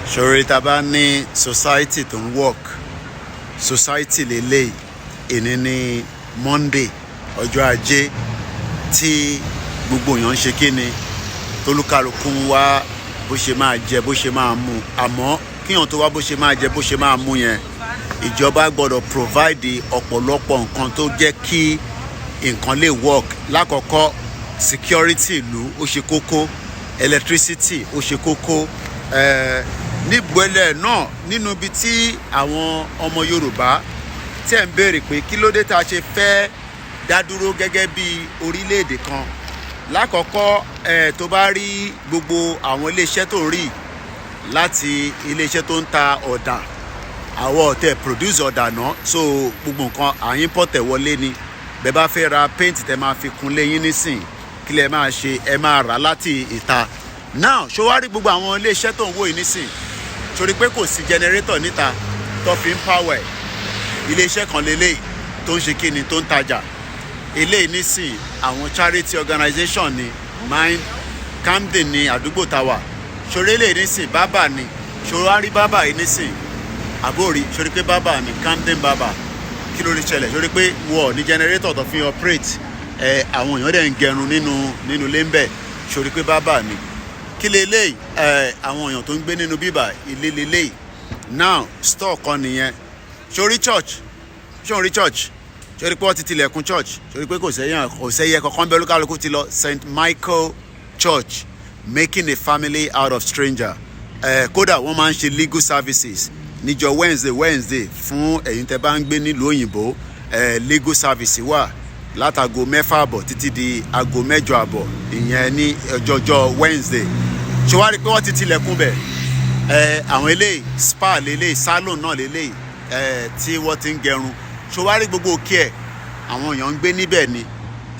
ṣòro tá a bá ní society tó ń work society lélẹ̀ ìní ní Monday ọjọ́ ajé tí gbogbo èèyàn ń ṣe kíni tólúkàlùkù ń wá bó ṣe máa jẹ bó ṣe máa mu àmọ́ kíyàn tó wá bó ṣe máa jẹ bó ṣe máa mu yẹn ìjọba gbọ́dọ̀ provide ọ̀pọ̀lọpọ̀ nǹkan tó jẹ́ kí nǹkan lè work. Lákọ̀ọ́kọ́ security ìlú ó ṣe kókó, electricity ó ṣe kókó. Nígbẹ̀lẹ̀ náà nínú ibi tí àwọn ọmọ Yorùbá tẹ̀ ń béèrè pé kí ló dé tá a ṣe fẹ́ dá dúró gẹ́gẹ́ bí orílẹ̀-èdè kan. Lákọ̀ọ́kọ́ tó bá rí gbogbo àwọn iléeṣẹ́ tó ń rí láti iléeṣẹ́ tó ń ta ọ̀dà àwọn ọ̀tẹ̀ produce ọ̀dà náà so gbogbo nǹkan à ń import wọlé ni. Bẹ́ẹ̀ bá fẹ́ ra paint tẹ́ máa fi kun léyìn nísìn kí lẹ máa ṣe ẹ máa rà láti ìta. Now ṣó wá rí gbogbo àwọn iléeṣẹ́ tó ń wò yìí nísìn torí pé kò sí generator níta tó fi ń power iléeṣẹ́ kan lélẹ́yìí tó ń ṣe kíni tó ń tajà eléyìí nísìn àwọn charity organization ni mine Camden ní àdúgbò tàwa ṣòro eléyìí nísìn bábà ni ṣòro á rí bábà yìí nísìn àbórí ṣòro pé bábà ni Camden bábà kí ló lè ṣẹlẹ̀ ṣòro pé wọ́ọ̀ ní generator tó fi operate àwọn èèyàn dẹ̀ ń gẹrun nínú ilé ń bẹ̀ ṣòro pé bábà ni kí leléyìí àwọn èèyàn tó ń gbé nínú bíbà ilé leléyìí now store kan nìyẹn ṣòrí church ṣòrí church ṣòrí pé wọ́n ti tilẹ̀kùn church ṣòrí pé kò sẹ́yẹ kankan bẹ́ẹ̀ olúkálùkù ti lọ St. Michael Church making a family out of stranger. Kódà wọ́n máa ń ṣe legal services níjọ́ Wednesday fún ẹ̀yin tẹ́ bá ń gbé nílùú òyìnbó legal service wà látago 6 àbọ̀ títí di aago 8 àbọ̀ ìyẹn ní ọjọ́jọ́ Wednesday. ṣé wàá rí i pé wọ́n ti tilẹ̀kùn bẹ̀ àwọn eléyìí spa lélẹ́yìí salon náà lélẹ́yìí tí wọ́n ti ń gẹrun ṣé wàá rí gbogbo òkè ẹ̀ àwọn èèyàn ń gbé níbẹ̀ ni.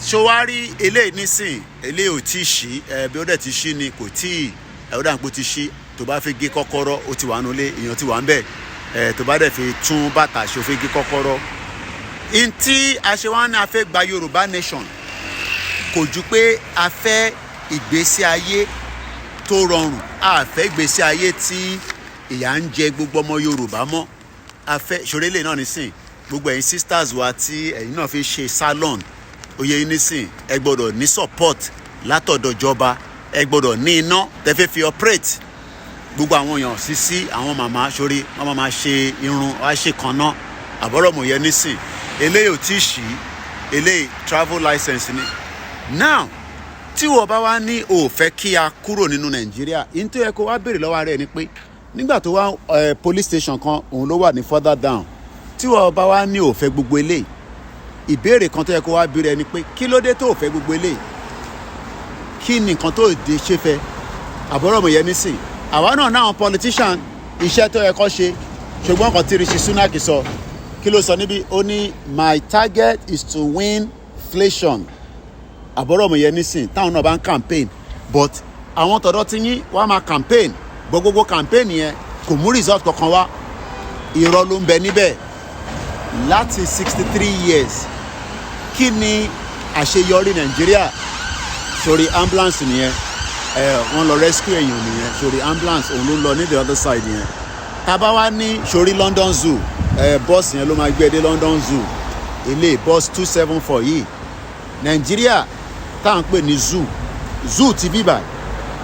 ṣé wàá rí eléyìí nísìn eléyìí ò tí ì ṣí bí ó dẹ̀ ti ṣí ni kò tí ì ó dà ń pò ti ṣí tó bá fi gé kọ́kọ́rọ́ ó ti wà nulẹ̀ èèyàn ti wà ń bẹ̀ tó bá dẹ̀ fi tún bàtà ṣe ó fi gé kọ́kọ́rọ́. Ntí a ṣe wá ní a fẹ́ gba Yorùbá nation kò ju pé a fẹ́ ìgbésí ayé tó rọrùn a fẹ́ ìgbésí ayé tí ìyà ń jẹ gbogbo ọmọ Yorùbá mọ́ a fẹ́ ṣòrélè náà nísìn gbogbo ẹ̀yin sisters wa tí ẹ̀yin náà fi ṣe salon oyè yín nísìn ẹ gbọ́dọ̀ ní support látọ̀dọ̀ ìjọba ẹ gbọ́dọ̀ ní iná tẹ́ fẹ́ fi operate gbogbo àwọn èèyàn sísí àwọn màmá sórí wọ́n máa ṣe irun wá ṣe kan náà àbọ̀rọ̀mọ̀ yẹn nísìn eléyìí ò tí ì ṣí eléyìí travel license ni. Now tí wọ́n bá wá ní o fẹ́ kí a kúrò nínú Nàìjíríà yìí tó yẹ kó wá béèrè lọ́wọ́ rẹ̀ ni pé nígbà tó wá police station kan òun ló wà ní further down tí wọ́n bá wá ní o fẹ́ gbogbo eléyìí ìbéèrè kan tó yẹ kó wá béèrè ni pé kí ló dé tó o fẹ́ gbogbo eléyìí kí ni nǹkan tó dé ṣe fẹ́ àbọ̀rọ̀mọ̀ yẹn nísìn àwa náà náà politician iṣẹ́ tó yẹ kó ṣe ṣùgbọ́n kan tí Rishi Sunak sọ kí ló sọ níbí ó ní my target is to win inflation àbọ̀rọ̀mọ̀ yẹn nísìn táwọn náà bá ń campaign but àwọn tọ̀dọ̀ tí yín wá máa campaign gbogbo campaign yẹn kò mú result kankan wá irọ́ ló ń bẹ níbẹ̀ láti 63 years kí ni àṣeyọrí Nàìjíríà sórí ambulance nìyẹn wọ́n lọ rescue èèyàn nìyẹn sórí ambulance òun ló lọ ní the other side yẹn tábà wá ní sórí London Zoo bọ́ọ̀sì yẹn ló máa gbé dé London Zoo ilé bọ́ọ̀sì 274 yìí Nàìjíríà tá à ń pè ní zoo ti bíbà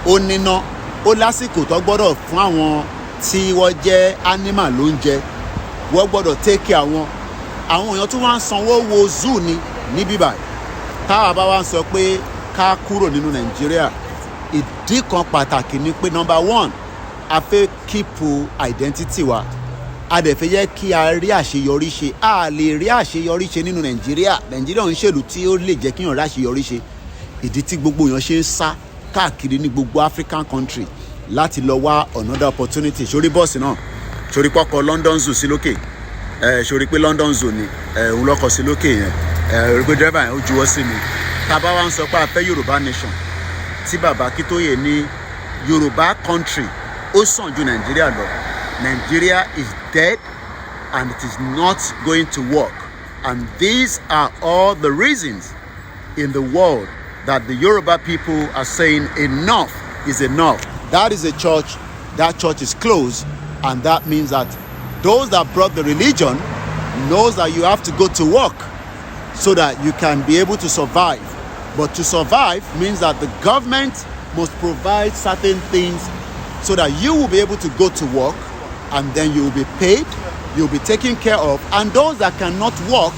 ó níná ó lásìkò tó gbọ́dọ̀ fún àwọn tí wọ́n jẹ́ animal lóúnjẹ wọ́n gbọ́dọ̀ take care àwọn èèyàn tó wá ń sanwó wo zoo ní bíbà táwa bá wá ń sọ pé ká kúrò nínú Nàìjíríà ìdí kan pàtàkì ni pé number 1 a fẹ́ keep identity wa a dẹ̀ fẹ́ yẹ kí a rí àṣeyọrí ṣe a lè rí àṣeyọrí ṣe nínú Nàìjíríà ń ṣèlú tí ó lè jẹ́ kí èèyàn rí àṣeyọrí ṣe ìdí tí gbogbo èèyàn ṣe ń sá káàkiri ní gbogbo African country láti lọ wá another opportunity sórí bọ́ọ̀sì náà sórí pọ́kọ London Zoo sí lókè sórí pé London Zoo ni òun lọ́kọ̀ sí lókè yẹn orí pé driver yẹn ó juwọ́ sí mi tá a bá wá ń sọ pé a fẹ́ Yorùbá nation tí bàbá Akíntóyè ní Yorùbá country ó sàn ju Nàìjíríà lọ Nigeria is dead and it is not going to work and these are all the reasons in the world that the Yoruba people are saying enough is enough. That is a church that church is closed, and that means that those that brought the religion knows that you have to go to work so that you can be able to survive. But to survive means that the government must provide certain things so that you will be able to go to work, and then you will be paid, you'll be taken care of. And those that cannot work,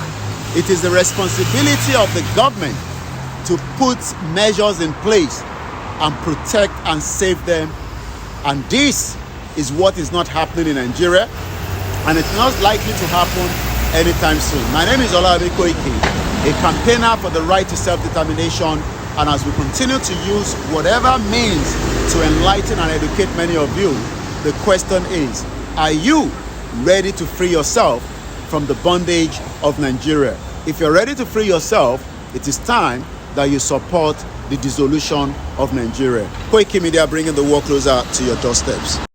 it is the responsibility of the government to put measures in place and protect and save them. And this is what is not happening in Nigeria, and it's not likely to happen anytime soon. My name is YòRÀBÁ, a campaigner for the right to self-determination, and as we continue to use whatever means to enlighten and educate many of you, the question is, are you ready to free yourself from the bondage of Nigeria? If you're ready to free yourself, it is time that you support the dissolution of Nigeria. Koiki Media, bringing the war closer to your doorsteps.